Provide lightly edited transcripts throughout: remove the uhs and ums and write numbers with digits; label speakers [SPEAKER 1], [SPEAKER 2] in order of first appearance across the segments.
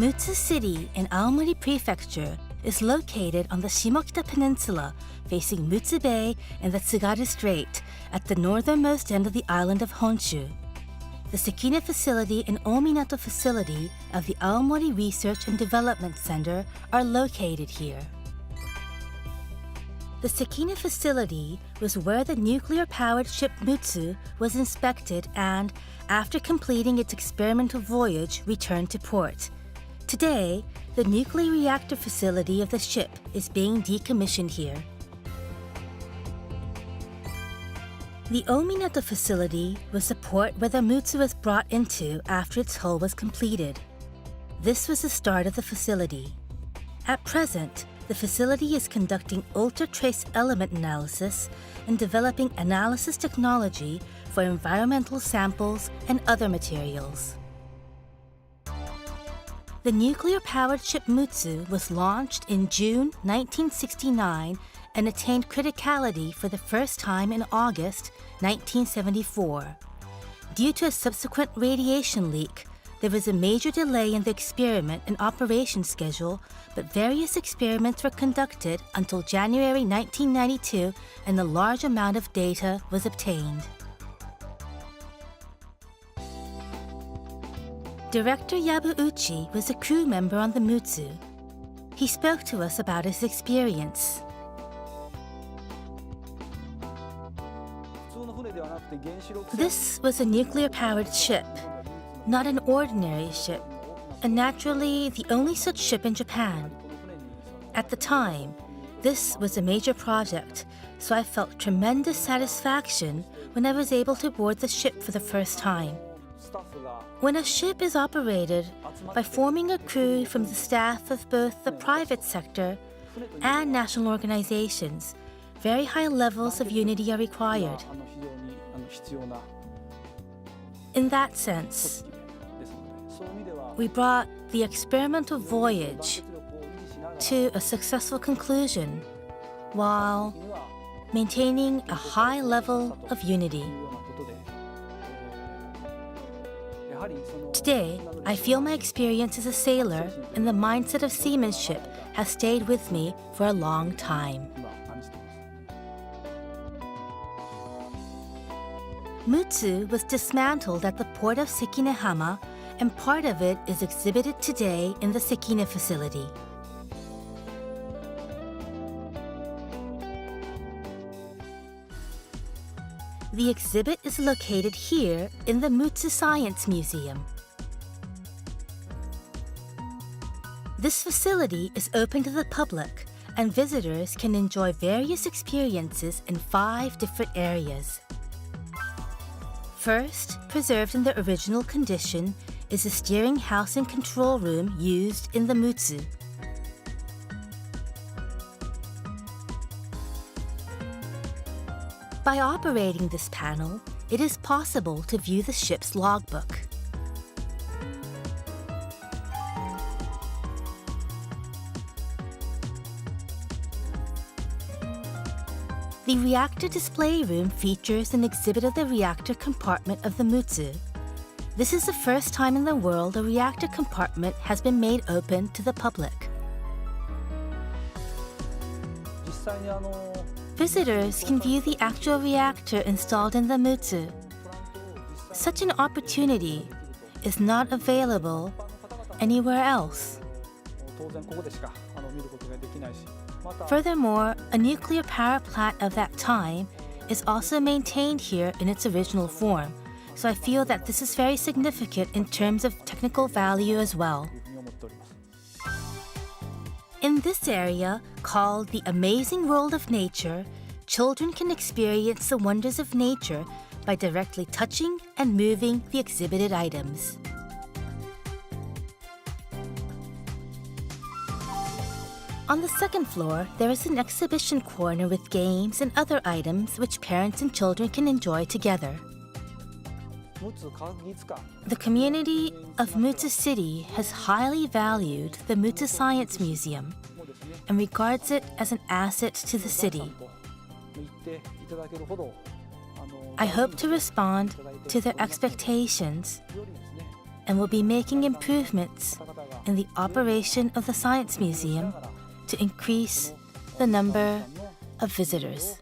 [SPEAKER 1] Mutsu City in Aomori Prefecture is located on the Shimokita Peninsula, facing Mutsu Bay and the Tsugaru Strait at the northernmost end of the island of Honshu. The Sekine facility and Ominato facility of the Aomori Research and Development Center are located here. The Sekine facility was where the nuclear-powered ship Mutsu was inspected and, after completing its experimental voyage, returned to port. Today, the nuclear reactor facility of the ship is being decommissioned here. The Ominato facility was the port where the Mutsu was brought into after its hull was completed. This was the start of the facility. At present, the facility is conducting ultra-trace element analysis and developing analysis technology for environmental samples and other materials. The nuclear-powered ship Mutsu was launched in June 1969 and attained criticality for the first time in August 1974. Due to a subsequent radiation leak, there was a major delay in the experiment and operation schedule, but various experiments were conducted until January 1992 and a large amount of data was obtained. Director Yabuuchi was a crew member on the Mutsu. He spoke to us about his experience. This was a nuclear-powered ship, not an ordinary ship, and naturally the only such ship in Japan. At the time, this was a major project, so I felt tremendous satisfaction when I was able to board the ship for the first time. When a ship is operated by forming a crew from the staff of both the private sector and national organizations, very high levels of unity are required. In that sense, we brought the experimental voyage to a successful conclusion while maintaining a high level of unity. Today, I feel my experience as a sailor and the mindset of seamanship has stayed with me for a long time. Mutsu was dismantled at the port of Sekinehama, and part of it is exhibited today in the Sekine facility. The exhibit is located here in the Mutsu Science Museum. This facility is open to the public, and visitors can enjoy various experiences in 5 different areas. First, preserved in the original condition, is the steering house and control room used in the Mutsu. By operating this panel, it is possible to view the ship's logbook. The reactor display room features an exhibit of the reactor compartment of the Mutsu. This is the first time in the world a reactor compartment has been made open to the public. Visitors can view the actual reactor installed in the Mutsu. Such an opportunity is not available anywhere else. Furthermore, a nuclear power plant of that time is also maintained here in its original form, so I feel that this is very significant in terms of technical value as well. In this area, called the Amazing World of Nature, children can experience the wonders of nature by directly touching and moving the exhibited items. On the second floor, there is an exhibition corner with games and other items which parents and children can enjoy together. The community of Mutsu City has highly valued the Mutsu Science Museum and regards it as an asset to the city. I hope to respond to their expectations and will be making improvements in the operation of the Science Museum to increase the number of visitors.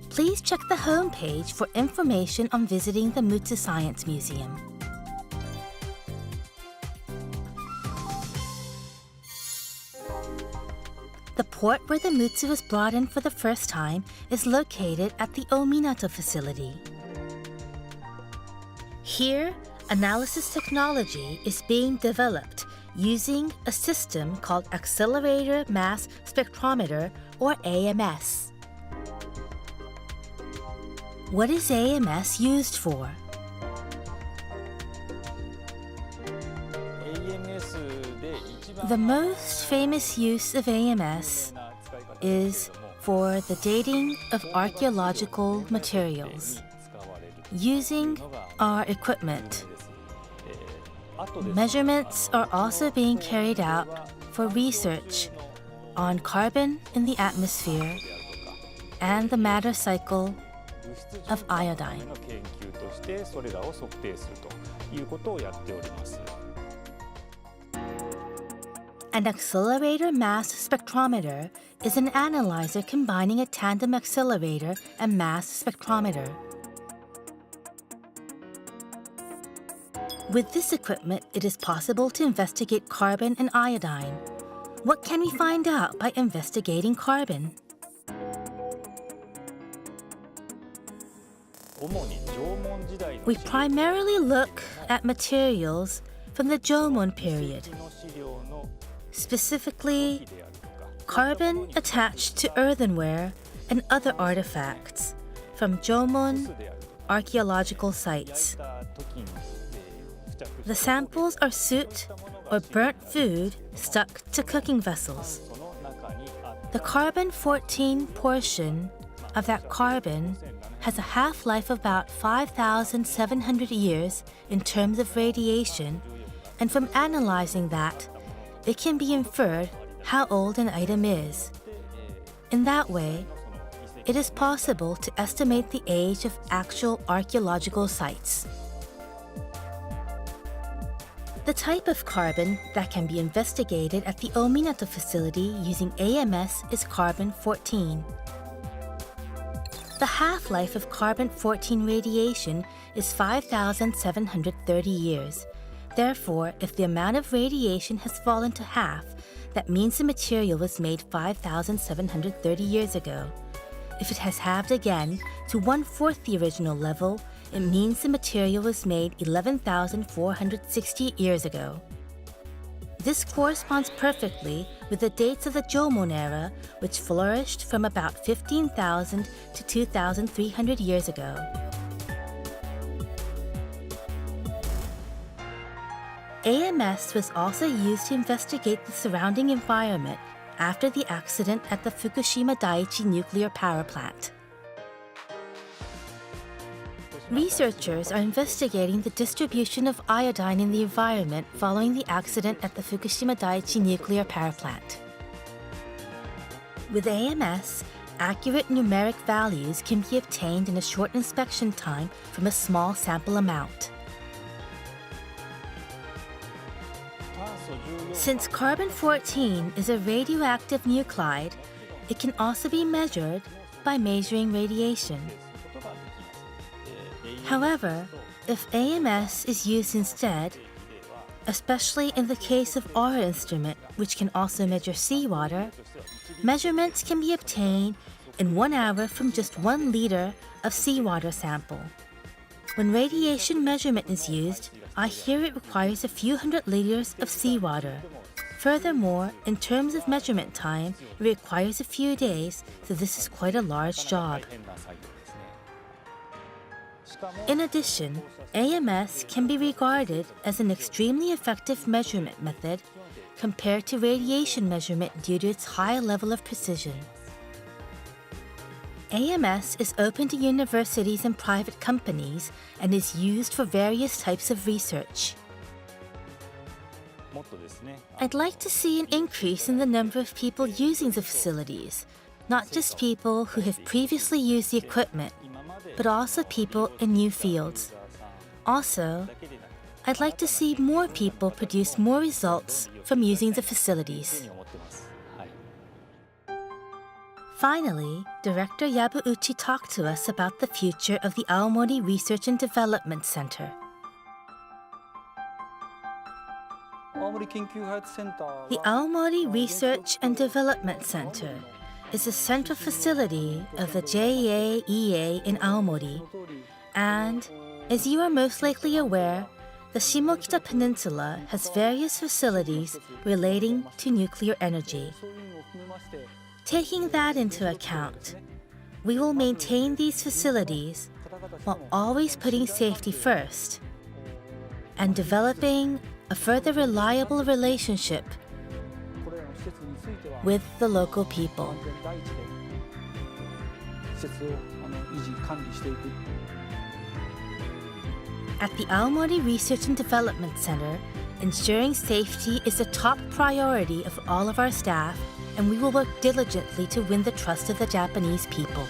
[SPEAKER 1] Please check the homepage for information on visiting the Mutsu Science Museum. The port where the Mutsu was brought in for the first time is located at the Ominato facility. Here, analysis technology is being developed using a system called Accelerator Mass Spectrometer, or AMS. What is AMS used for? The most famous use of AMS is for the dating of archaeological materials. Using our equipment, measurements are also being carried out for research on carbon in the atmosphere and the matter cycle of iodine. An accelerator mass spectrometer is an analyzer combining a tandem accelerator and mass spectrometer. With this equipment, it is possible to investigate carbon and iodine. What can we find out by investigating carbon? We primarily look at materials from the Jomon period, specifically carbon attached to earthenware and other artifacts from Jomon archaeological sites. The samples are soot or burnt food stuck to cooking vessels. The carbon-14 portion of that carbon has a half-life of about 5,700 years in terms of radiation, and from analyzing that, it can be inferred how old an item is. In that way, it is possible to estimate the age of actual archaeological sites. The type of carbon that can be investigated at the Ominato facility using AMS is carbon-14. The half-life of carbon-14 radiation is 5,730 years. Therefore, if the amount of radiation has fallen to half, that means the material was made 5,730 years ago. If it has halved again to 1/4 the original level, it means the material was made 11,460 years ago. This corresponds perfectly with the dates of the Jomon era, which flourished from about 15,000 to 2,300 years ago. AMS was also used to investigate the surrounding environment after the accident at the Fukushima Daiichi nuclear power plant. Researchers are investigating the distribution of iodine in the environment following the accident at the Fukushima Daiichi nuclear power plant. With AMS, accurate numeric values can be obtained in a short inspection time from a small sample amount. Since carbon-14 is a radioactive nuclide, it can also be measured by measuring radiation. However, if AMS is used instead, especially in the case of our instrument, which can also measure seawater, measurements can be obtained in 1 hour from just 1 liter of seawater sample. When radiation measurement is used, I hear it requires a few hundred liters of seawater. Furthermore, in terms of measurement time, it requires a few days, so this is quite a large job. In addition, AMS can be regarded as an extremely effective measurement method compared to radiation measurement due to its high level of precision. AMS is open to universities and private companies and is used for various types of research. I'd like to see an increase in the number of people using the facilities, not just people who have previously used the equipment, but also people in new fields. Also, I'd like to see more people produce more results from using the facilities. Finally, Director Yabuuchi talked to us about the future of the Aomori Research and Development Center. The Aomori Research and Development Center is a central facility of the JAEA in Aomori, and, as you are most likely aware, the Shimokita Peninsula has various facilities relating to nuclear energy. Taking that into account, we will maintain these facilities while always putting safety first and developing a further reliable relationship with the local people. At the Aomori Research and Development Center, ensuring safety is a top priority of all of our staff, and we will work diligently to win the trust of the Japanese people.